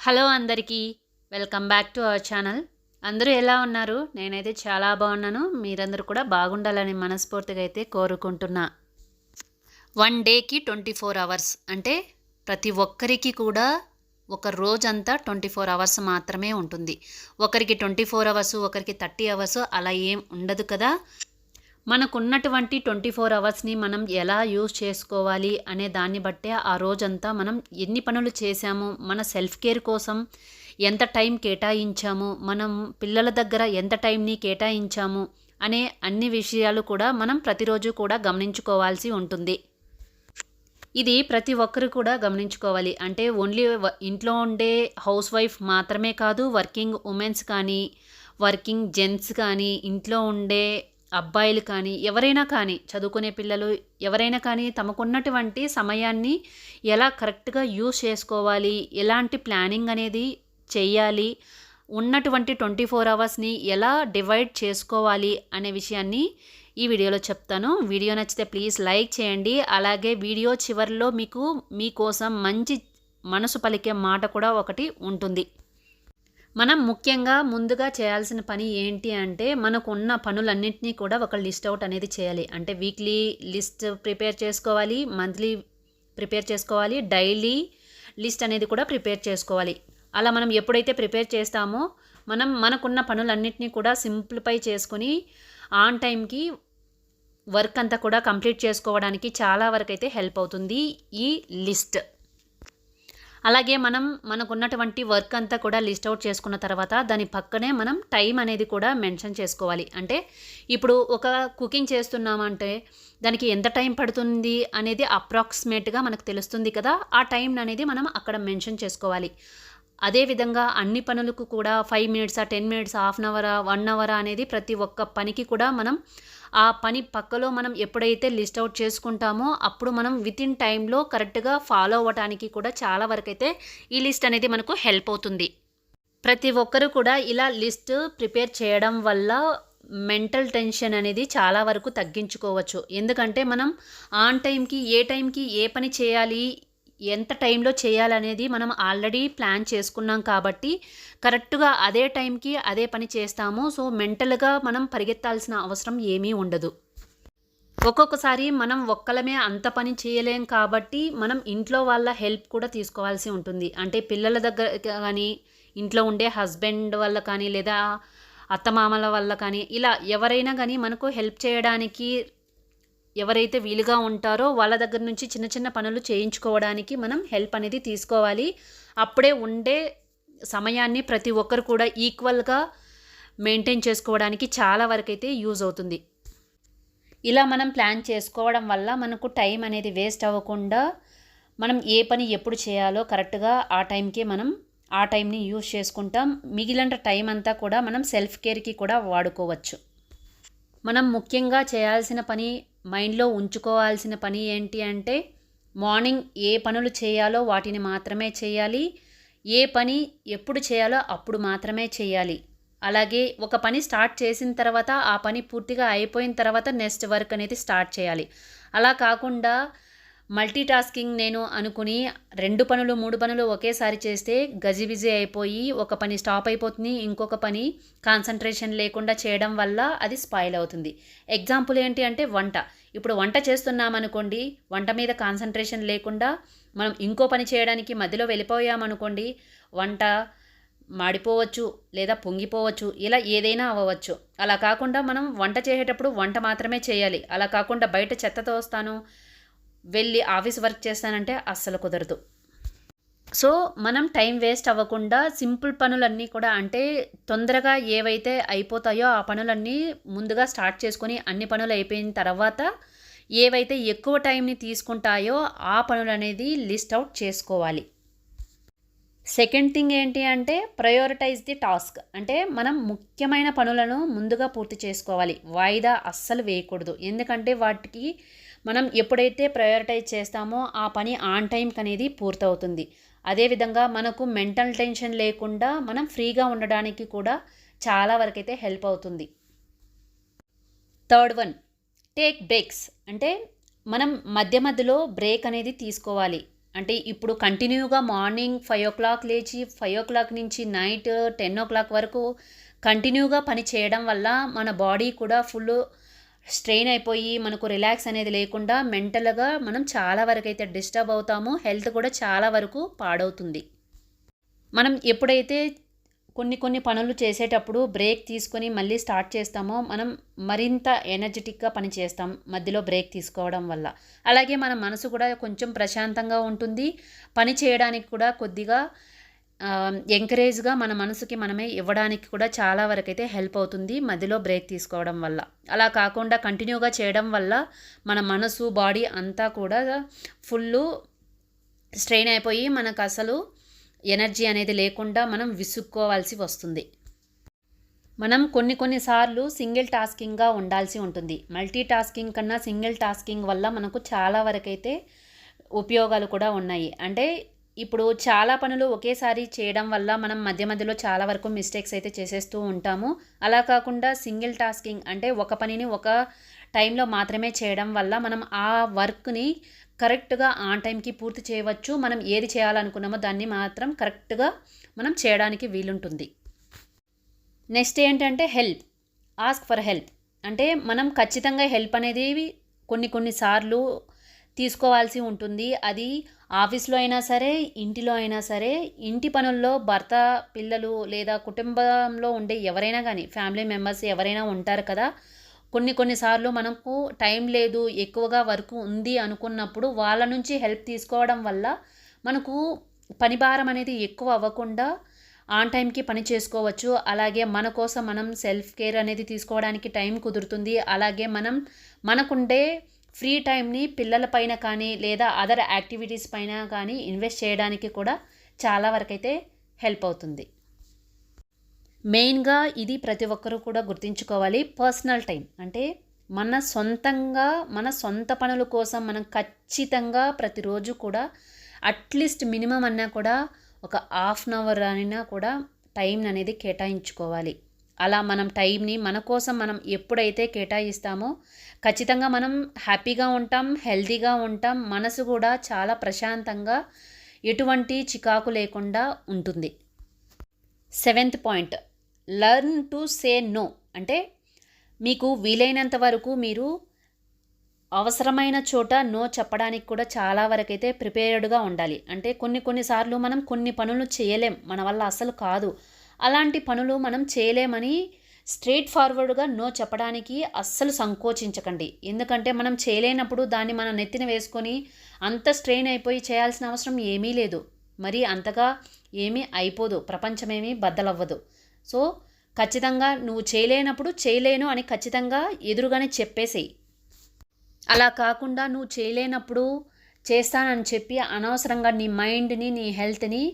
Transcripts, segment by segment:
Hello అందరికీ welcome back to our channel. అందరూ ఎలా ఉన్నారు? నేనైతే చాలా బాగున్నాను. మీరందరూ కూడా బాగుండాలని మనస్ఫూర్తిగా అయితే కోరుకుంటున్నా. వన్ డేకి 24 అవర్స్ అంటే ప్రతి ఒక్కరికి కూడా ఒక రోజంతా 24 అవర్స్ మాత్రమే ఉంటుంది. ఒకరికి 24 అవర్స్, ఒకరికి 30 అవర్స్ అలా ఏం ఉండదు కదా. మనకున్నటువంటి 24 అవర్స్ని మనం ఎలా యూజ్ చేసుకోవాలి అనే దాన్ని బట్టే ఆ రోజంతా మనం ఎన్ని పనులు చేశాము, మన సెల్ఫ్ కేర్ కోసం ఎంత టైం కేటాయించాము, మనం పిల్లల దగ్గర ఎంత టైంని కేటాయించాము అనే అన్ని విషయాలు కూడా మనం ప్రతిరోజు కూడా గమనించుకోవాల్సి ఉంటుంది. ఇది ప్రతి ఒక్కరు కూడా గమనించుకోవాలి. అంటే ఓన్లీ ఇంట్లో ఉండే హౌస్ వైఫ్ మాత్రమే కాదు, వర్కింగ్ ఉమెన్స్ కానీ, వర్కింగ్ జెంట్స్ కానీ, ఇంట్లో ఉండే అబ్బాయిలు కానీ, ఎవరైనా కానీ, చదువుకునే పిల్లలు ఎవరైనా కానీ తమకున్నటువంటి సమయాన్ని ఎలా కరెక్ట్గా యూజ్ చేసుకోవాలి, ఎలాంటి ప్లానింగ్ అనేది చెయ్యాలి, ఉన్నటువంటి 24 అవర్స్ని ఎలా డివైడ్ చేసుకోవాలి అనే విషయాన్ని ఈ వీడియోలో చెప్తాను. వీడియో నచ్చితే ప్లీజ్ లైక్ చేయండి. అలాగే వీడియో చివరిలో మీకోసం మంచి మనసు పలికే మాట కూడా ఒకటి ఉంటుంది. మనం ముఖ్యంగా ముందుగా చేయాల్సిన పని ఏంటి అంటే, మనకున్న పనులన్నింటినీ కూడా ఒక లిస్ట్ అవుట్ అనేది చేయాలి. అంటే వీక్లీ లిస్ట్ ప్రిపేర్ చేసుకోవాలి, మంత్లీ ప్రిపేర్ చేసుకోవాలి, డైలీ లిస్ట్ అనేది కూడా ప్రిపేర్ చేసుకోవాలి. అలా మనం ఎప్పుడైతే ప్రిపేర్ చేస్తామో మనకున్న పనులన్నింటినీ కూడా సింప్లిఫై చేసుకొని ఆన్ టైంకి వర్క్ అంతా కూడా కంప్లీట్ చేసుకోవడానికి చాలా వరకు అయితే హెల్ప్ అవుతుంది ఈ లిస్ట్. అలాగే మనకున్నటువంటి వర్క్ అంతా కూడా లిస్ట్ అవుట్ చేసుకున్న తర్వాత దాని పక్కనే మనం టైం అనేది కూడా మెన్షన్ చేసుకోవాలి. అంటే ఇప్పుడు ఒక కుకింగ్ చేస్తున్నామంటే దానికి ఎంత టైం పడుతుంది అనేది అప్రాక్సిమేట్గా మనకు తెలుస్తుంది కదా. ఆ టైం అనేది మనం అక్కడ మెన్షన్ చేసుకోవాలి. అదేవిధంగా అన్ని పనులకు కూడా 5 మినిట్సా, 10 మినిట్స్, హాఫ్ అన్ అవరా, 1 అవరా అనేది ప్రతి ఒక్క పనికి కూడా మనం ఆ పని పక్కలో మనం ఎప్పుడైతే లిస్ట్ అవుట్ చేసుకుంటామో అప్పుడు మనం వితిన్ టైంలో కరెక్ట్గా ఫాలో అవ్వడానికి కూడా చాలా వరకైతే ఈ లిస్ట్ అనేది మనకు హెల్ప్ అవుతుంది. ప్రతి ఒక్కరు కూడా ఇలా లిస్ట్ ప్రిపేర్ చేయడం వల్ల మెంటల్ టెన్షన్ అనేది చాలా వరకు తగ్గించుకోవచ్చు. ఎందుకంటే మనం ఆన్ టైంకి ఏ టైంకి ఏ పని చేయాలి, ఎంత టైంలో చేయాలనేది మనం ఆల్రెడీ ప్లాన్ చేసుకున్నాం కాబట్టి కరెక్ట్గా అదే టైంకి అదే పని చేస్తాము. సో మెంటల్గా మనం పరిగెత్తాల్సిన అవసరం ఏమీ ఉండదు. ఒక్కొక్కసారి మనం ఒక్కలమే అంత పని చేయలేం కాబట్టి మనం ఇంట్లో వాళ్ళ హెల్ప్ కూడా తీసుకోవాల్సి ఉంటుంది. అంటే పిల్లల దగ్గర కానీ, ఇంట్లో ఉండే హస్బెండ్ వల్ల కానీ, లేదా అత్తమామల వల్ల కానీ, ఇలా ఎవరైనా కానీ మనకు హెల్ప్ చేయడానికి ఎవరైతే వీలుగా ఉంటారో వాళ్ళ దగ్గర నుంచి చిన్న చిన్న పనులు చేయించుకోవడానికి మనం హెల్ప్ అనేది తీసుకోవాలి. అప్పుడే ఉండే సమయాన్ని ప్రతి ఒక్కరు కూడా ఈక్వల్గా మెయింటైన్ చేసుకోవడానికి చాలా వరకైతే యూజ్ అవుతుంది. ఇలా మనం ప్లాన్ చేసుకోవడం వల్ల మనకు టైం అనేది వేస్ట్ అవ్వకుండా మనం ఏ పని ఎప్పుడు చేయాలో కరెక్ట్గా ఆ టైంకి మనం ఆ టైంని యూజ్ చేసుకుంటాం. మిగిలిన టైం అంతా కూడా మనం సెల్ఫ్ కేర్కి కూడా వాడుకోవచ్చు. మనం ముఖ్యంగా చేయాల్సిన పని, మైండ్లో ఉంచుకోవాల్సిన పని ఏంటి అంటే, మార్నింగ్ ఏ పనులు చేయాలో వాటిని మాత్రమే చేయాలి, ఏ పని ఎప్పుడు చేయాలో అప్పుడు మాత్రమే చేయాలి. అలాగే ఒక పని స్టార్ట్ చేసిన తర్వాత ఆ పని పూర్తిగా అయిపోయిన తర్వాత నెక్స్ట్ వర్క్ అనేది స్టార్ట్ చేయాలి. అలా కాకుండా మల్టీ టాస్కింగ్ నేను అనుకుని 2 పనులు 3 పనులు ఒకేసారి చేస్తే గజిబిజి అయిపోయి ఒక పని స్టాప్ అయిపోతుంది, ఇంకొక పని కాన్సన్ట్రేషన్ లేకుండా చేయడం వల్ల అది స్పాయిల్ అవుతుంది. ఎగ్జాంపుల్ ఏంటి అంటే వంట. ఇప్పుడు వంట చేస్తున్నామనుకోండి, వంట మీద కాన్సన్ట్రేషన్ లేకుండా మనం ఇంకో పని చేయడానికి మధ్యలో వెళ్ళిపోయామనుకోండి, వంట మాడిపోవచ్చు లేదా పొంగిపోవచ్చు, ఇలా ఏదైనా అవ్వవచ్చు. అలా కాకుండా మనం వంట చేసేటప్పుడు వంట మాత్రమే చేయాలి. అలా కాకుండా బయట చెత్త తోస్తాను, వెళ్ళి ఆఫీస్ వర్క్ చేస్తానంటే అస్సలు కుదరదు. సో మనం టైం వేస్ట్ అవ్వకుండా సింపుల్ పనులన్నీ కూడా, అంటే తొందరగా ఏవైతే అయిపోతాయో ఆ పనులన్నీ ముందుగా స్టార్ట్ చేసుకొని అన్ని పనులు అయిపోయిన తర్వాత ఏవైతే ఎక్కువ టైంని తీసుకుంటాయో ఆ పనులు అనేది లిస్ట్ అవుట్ చేసుకోవాలి. సెకండ్ థింగ్ ఏంటి అంటే, ప్రయారిటైజ్ ది టాస్క్. అంటే మనం ముఖ్యమైన పనులను ముందుగా పూర్తి చేసుకోవాలి. వాయిదా అస్సలు వేయకూడదు. ఎందుకంటే వాటికి మనం ఎప్పుడైతే ప్రయారిటైజ్ చేస్తామో ఆ పని ఆన్ టైంకి అనేది పూర్తవుతుంది. అదేవిధంగా మనకు మెంటల్ టెన్షన్ లేకుండా మనం ఫ్రీగా ఉండడానికి కూడా చాలా వరకైతే హెల్ప్ అవుతుంది. Third one, take breaks. అంటే మనం మధ్య మధ్యలో బ్రేక్ అనేది తీసుకోవాలి. అంటే ఇప్పుడు కంటిన్యూగా మార్నింగ్ 5 లేచి 5 నుంచి నైట్ 10 వరకు కంటిన్యూగా పని చేయడం వల్ల మన బాడీ కూడా ఫుల్ స్ట్రెయిన్ అయిపోయి మనకు రిలాక్స్ అనేది లేకుండా మెంటల్గా మనం చాలా వరకు అయితే డిస్టర్బ్ అవుతాము. హెల్త్ కూడా చాలా వరకు పాడవుతుంది. మనం ఎప్పుడైతే కొన్ని పనులు చేసేటప్పుడు బ్రేక్ తీసుకొని మళ్ళీ స్టార్ట్ చేస్తామో మనం మరింత ఎనర్జెటిక్గా పని చేస్తాం మధ్యలో బ్రేక్ తీసుకోవడం వల్ల. అలాగే మన మనసు కూడా కొంచెం ప్రశాంతంగా ఉంటుంది. పని చేయడానికి కూడా కొద్దిగా ఎంకరేజ్గా మన మనసుకి మనమే ఇవ్వడానికి కూడా చాలా వరకు అయితే హెల్ప్ అవుతుంది మధ్యలో బ్రేక్ తీసుకోవడం వల్ల. అలా కాకుండా కంటిన్యూగా చేయడం వల్ల మన మనసు బాడీ అంతా కూడా ఫుల్లు స్ట్రెయిన్ అయిపోయి మనకు అసలు ఎనర్జీ అనేది లేకుండా మనం విసుక్కోవాల్సి వస్తుంది. మనం కొన్నిసార్లు సింగిల్ టాస్కింగ్గా ఉండాల్సి ఉంటుంది. మల్టీ టాస్కింగ్ కన్నా సింగిల్ టాస్కింగ్ వల్ల మనకు చాలా వరకైతే ఉపయోగాలు కూడా ఉన్నాయి. అంటే ఇప్పుడు చాలా పనులు ఒకేసారి చేయడం వల్ల మనం మధ్యలో చాలా వరకు మిస్టేక్స్ అయితే చేసేస్తూ ఉంటాము. అలా కాకుండా సింగిల్ టాస్కింగ్ అంటే ఒక పనిని ఒక టైంలో మాత్రమే చేయడం వల్ల మనం ఆ వర్క్ని కరెక్ట్గా ఆన్ టైంకి పూర్తి చేయవచ్చు. మనం ఏది చేయాలనుకున్నామో దాన్ని మాత్రం కరెక్ట్గా మనం చేయడానికి వీలుంటుంది. నెక్స్ట్ ఏంటంటే హెల్ప్, ఆస్క్ ఫర్ హెల్ప్. అంటే మనం ఖచ్చితంగా హెల్ప్ అనేది కొన్నిసార్లు తీసుకోవాల్సి ఉంటుంది. అది ఆఫీస్లో అయినా సరే, ఇంటిలో అయినా సరే, ఇంటి పనుల్లో భర్త, పిల్లలు లేదా కుటుంబంలో ఉండే ఎవరైనా కానీ ఫ్యామిలీ మెంబర్స్ ఎవరైనా ఉంటారు కదా. కొన్నిసార్లు మనకు టైం లేదు, ఎక్కువగా వర్క్ ఉంది అనుకున్నప్పుడు వాళ్ళ నుంచి హెల్ప్ తీసుకోవడం వల్ల మనకు పని భారం అనేది ఎక్కువ అవ్వకుండా ఆన్ టైంకి పని చేసుకోవచ్చు. అలాగే మన కోసం మనం సెల్ఫ్ కేర్ అనేది తీసుకోవడానికి టైం కుదురుతుంది. అలాగే మనకుండే ఫ్రీ టైంని పిల్లల పైన కానీ లేదా అదర్ యాక్టివిటీస్ పైన కానీ ఇన్వెస్ట్ చేయడానికి కూడా చాలా వరకైతే హెల్ప్ అవుతుంది. మెయిన్గా ఇది ప్రతి ఒక్కరూ కూడా గుర్తుంచుకోవాలి. పర్సనల్ టైం అంటే మన సొంత పనుల కోసం మనం ఖచ్చితంగా ప్రతిరోజు కూడా అట్లీస్ట్ మినిమం అన్నా కూడా ఒక హాఫ్ అన్ అవర్ అయినా కూడా టైం అనేది కేటాయించుకోవాలి. అలా మనం టైంని మన కోసం మనం ఎప్పుడైతే కేటాయిస్తామో ఖచ్చితంగా మనం హ్యాపీగా ఉంటాం, హెల్తీగా ఉంటాం. మనసు కూడా చాలా ప్రశాంతంగా ఎటువంటి చికాకు లేకుండా ఉంటుంది. 7th point, learn to say no. అంటే మీకు వీలైనంత వరకు మీరు అవసరమైన చోట నో చెప్పడానికి కూడా చాలా వరకైతే ప్రిపేర్డ్గా ఉండాలి. అంటే కొన్నిసార్లు మనం కొన్ని పనులు చేయలేం, మన వల్ల అసలు కాదు. అలాంటి పనులు మనం చేయలేమని స్ట్రైట్ ఫార్వర్డ్గా నో చెప్పడానికి అస్సలు సంకోచించకండి. ఎందుకంటే మనం చేయలేనప్పుడు దాన్ని మన నెత్తిన వేసుకొని అంత స్ట్రెయిన్ అయిపోయి చేయాల్సిన అవసరం ఏమీ లేదు. మరి అంతగా ఏమీ అయిపోదు, ప్రపంచమేమీ బద్దలవ్వదు. సో ఖచ్చితంగా నువ్వు చేయలేనప్పుడు చేయలేను అని ఖచ్చితంగా ఎదురుగానే చెప్పేసేయి. అలా కాకుండా నువ్వు చేయలేనప్పుడు చేస్తానని చెప్పి అనవసరంగా నీ మైండ్ని, నీ హెల్త్ని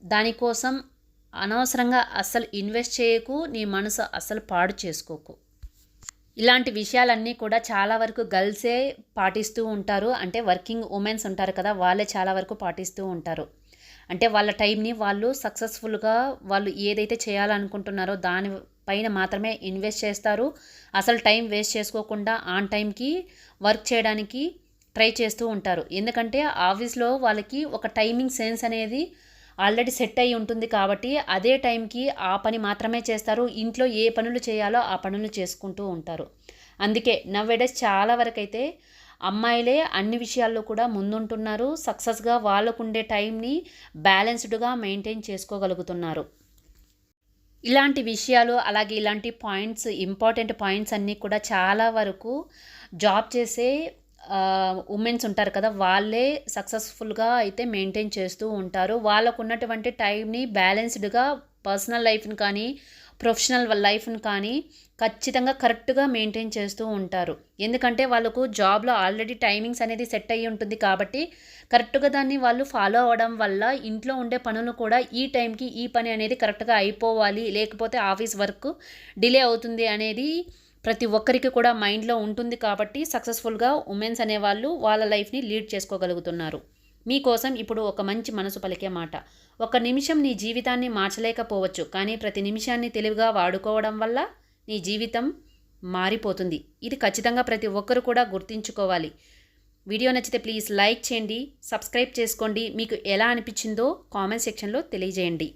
దానికోసం అనవసరంగా అస్సలు ఇన్వెస్ట్ చేయకు. నీ మనసు అస్సలు పాడు చేసుకోకు. ఇలాంటి విషయాలన్నీ కూడా చాలా వరకు గర్ల్సే పాటిస్తూ ఉంటారు. అంటే వర్కింగ్ ఉమెన్స్ ఉంటారు కదా, వాళ్ళే చాలా వరకు పాటిస్తూ ఉంటారు. అంటే వాళ్ళ టైంని వాళ్ళు సక్సెస్ఫుల్గా వాళ్ళు ఏదైతే చేయాలనుకుంటున్నారో దానిపైన మాత్రమే ఇన్వెస్ట్ చేస్తారు. అసలు టైం వేస్ట్ చేసుకోకుండా ఆన్ టైంకి వర్క్ చేయడానికి ట్రై చేస్తూ ఉంటారు. ఎందుకంటే ఆఫీస్లో వాళ్ళకి ఒక టైమింగ్ సెన్స్ అనేది ఆల్రెడీ సెట్ అయి ఉంటుంది కాబట్టి అదే టైంకి ఆ పని మాత్రమే చేస్తారు. ఇంట్లో ఏ పనులు చేయాలో ఆ పనులు చేసుకుంటూ ఉంటారు. అందుకే నవ్వేడేస్ చాలా వరకైతే అమ్మాయిలే అన్ని విషయాల్లో కూడా ముందుంటున్నారు. సక్సెస్గా వాళ్ళకుండే టైంని బ్యాలెన్స్డ్గా మెయింటైన్ చేసుకోగలుగుతున్నారు. ఇలాంటి విషయాలు అలాగే ఇలాంటి పాయింట్స్, ఇంపార్టెంట్ పాయింట్స్ అన్నీ కూడా చాలా వరకు జాబ్ చేసే ఉమెన్స్ ఉంటారు కదా, వాళ్ళే సక్సెస్ఫుల్గా అయితే మెయింటైన్ చేస్తూ ఉంటారు. వాళ్ళకు ఉన్నటువంటి టైంని బ్యాలెన్స్డ్గా పర్సనల్ లైఫ్ని కానీ ప్రొఫెషనల్ లైఫ్ని కానీ ఖచ్చితంగా కరెక్ట్గా మెయింటైన్ చేస్తూ ఉంటారు. ఎందుకంటే వాళ్ళకు జాబ్లో ఆల్రెడీ టైమింగ్స్ అనేది సెట్ అయ్యి ఉంటుంది కాబట్టి కరెక్ట్గా దాన్ని వాళ్ళు ఫాలో అవ్వడం వల్ల ఇంట్లో ఉండే పనులు కూడా ఈ టైంకి ఈ పని అనేది కరెక్ట్గా అయిపోవాలి, లేకపోతే ఆఫీస్ వర్క్ డిలే అవుతుంది అనేది ప్రతి ఒక్కరికి కూడా మైండ్లో ఉంటుంది. కాబట్టి సక్సెస్ఫుల్గా ఉమెన్స్ అనేవాళ్ళు వాళ్ళ లైఫ్ని లీడ్ చేసుకోగలుగుతున్నారు. మీకోసం ఇప్పుడు ఒక మంచి మనసు పలికే మాట. ఒక నిమిషం నీ జీవితాన్ని మార్చలేకపోవచ్చు, కానీ ప్రతి నిమిషాన్ని తెలివిగా వాడుకోవడం వల్ల నీ జీవితం మారిపోతుంది. ఇది ఖచ్చితంగా ప్రతి ఒక్కరు కూడా గుర్తుంచుకోవాలి. వీడియో నచ్చితే ప్లీజ్ లైక్ చేయండి, సబ్స్క్రైబ్ చేసుకోండి. మీకు ఎలా అనిపించిందో కామెంట్ సెక్షన్లో తెలియజేయండి.